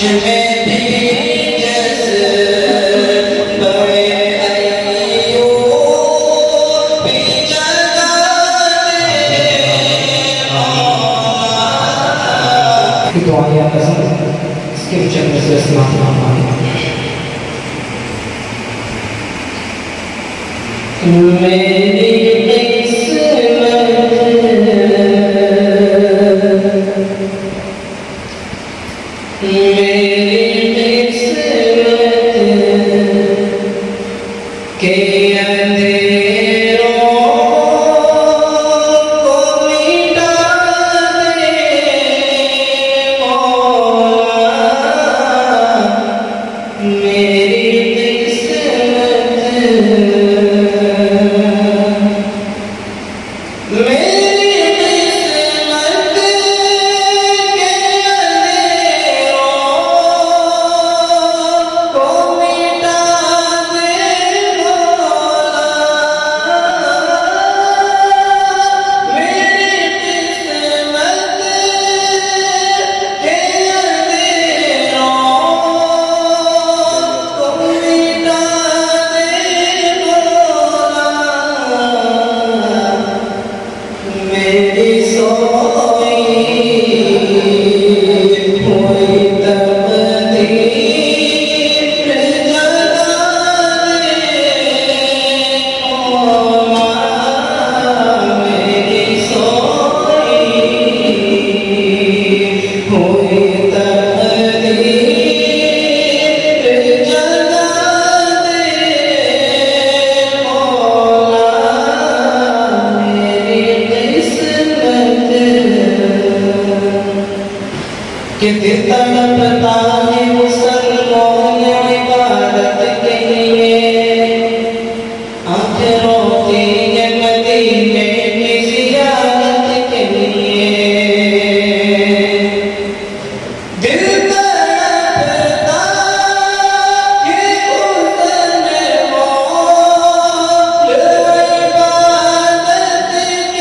में भी बड़े अय्यूब भी जगा दे मौला। दुआया कसम इसके चंद्र से इस्लाम मेरी के अंधेरों को मिटा दे मौला। मेरी कि दिल तड़पता है मुसलमान इबादत के लिए, आंखें रोती है मदीने की ज़ियारत के लिए। दिल तड़पता है मुसलमान इबादत के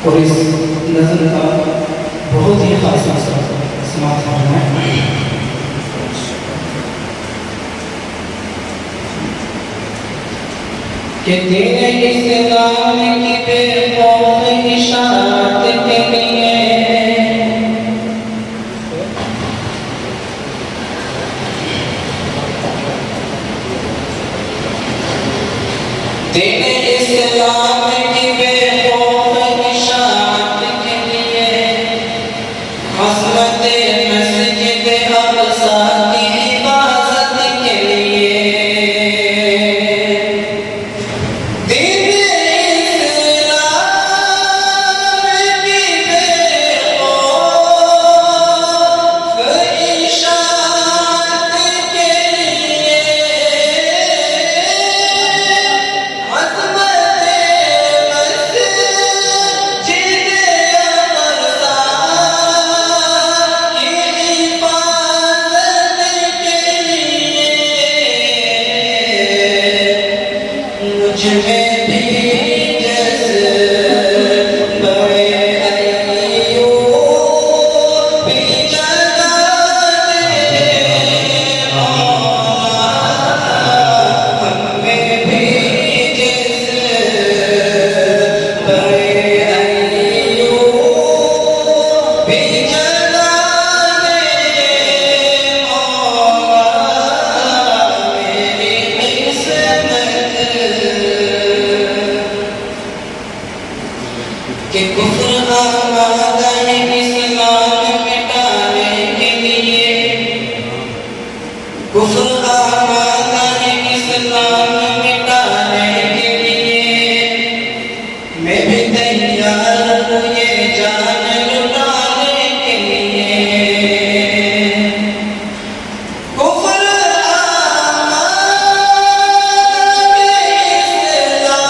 और इस नज़र का बहुत ही खास समाप्त होना है। कि तेरे इस्लाम की बेखौफ इशाअत के लिए तेरे इस्लाम की बेखौफ इशाअत के लिए अज़मत मस्जिद अक़सा की हिफाज़त के लिए कुफ्र आमादा है इस्लाम मिटाने के लिए, कुफ्र आमादा है इस्लाम मिटाने के लिए, मैं भी तैयार हूँ ये जान लुटाने के लिए। कुफ्र आमादा है इस्लाम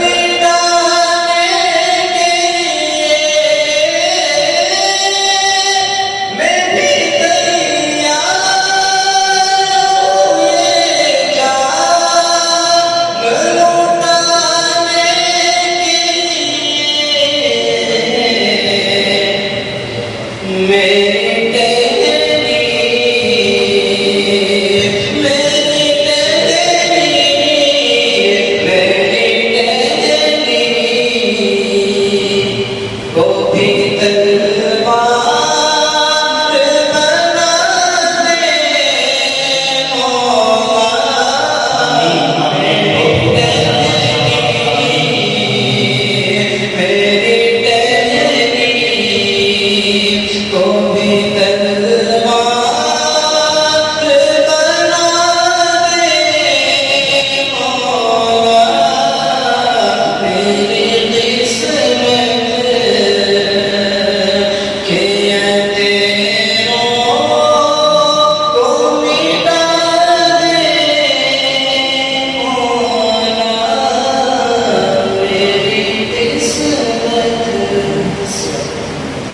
मिटाने के लिए, मैं भी तैयार हूँ ये जान लुटाने के लिए। मेरी को भी तलवार बना दे मौला, मेरी तहरीर को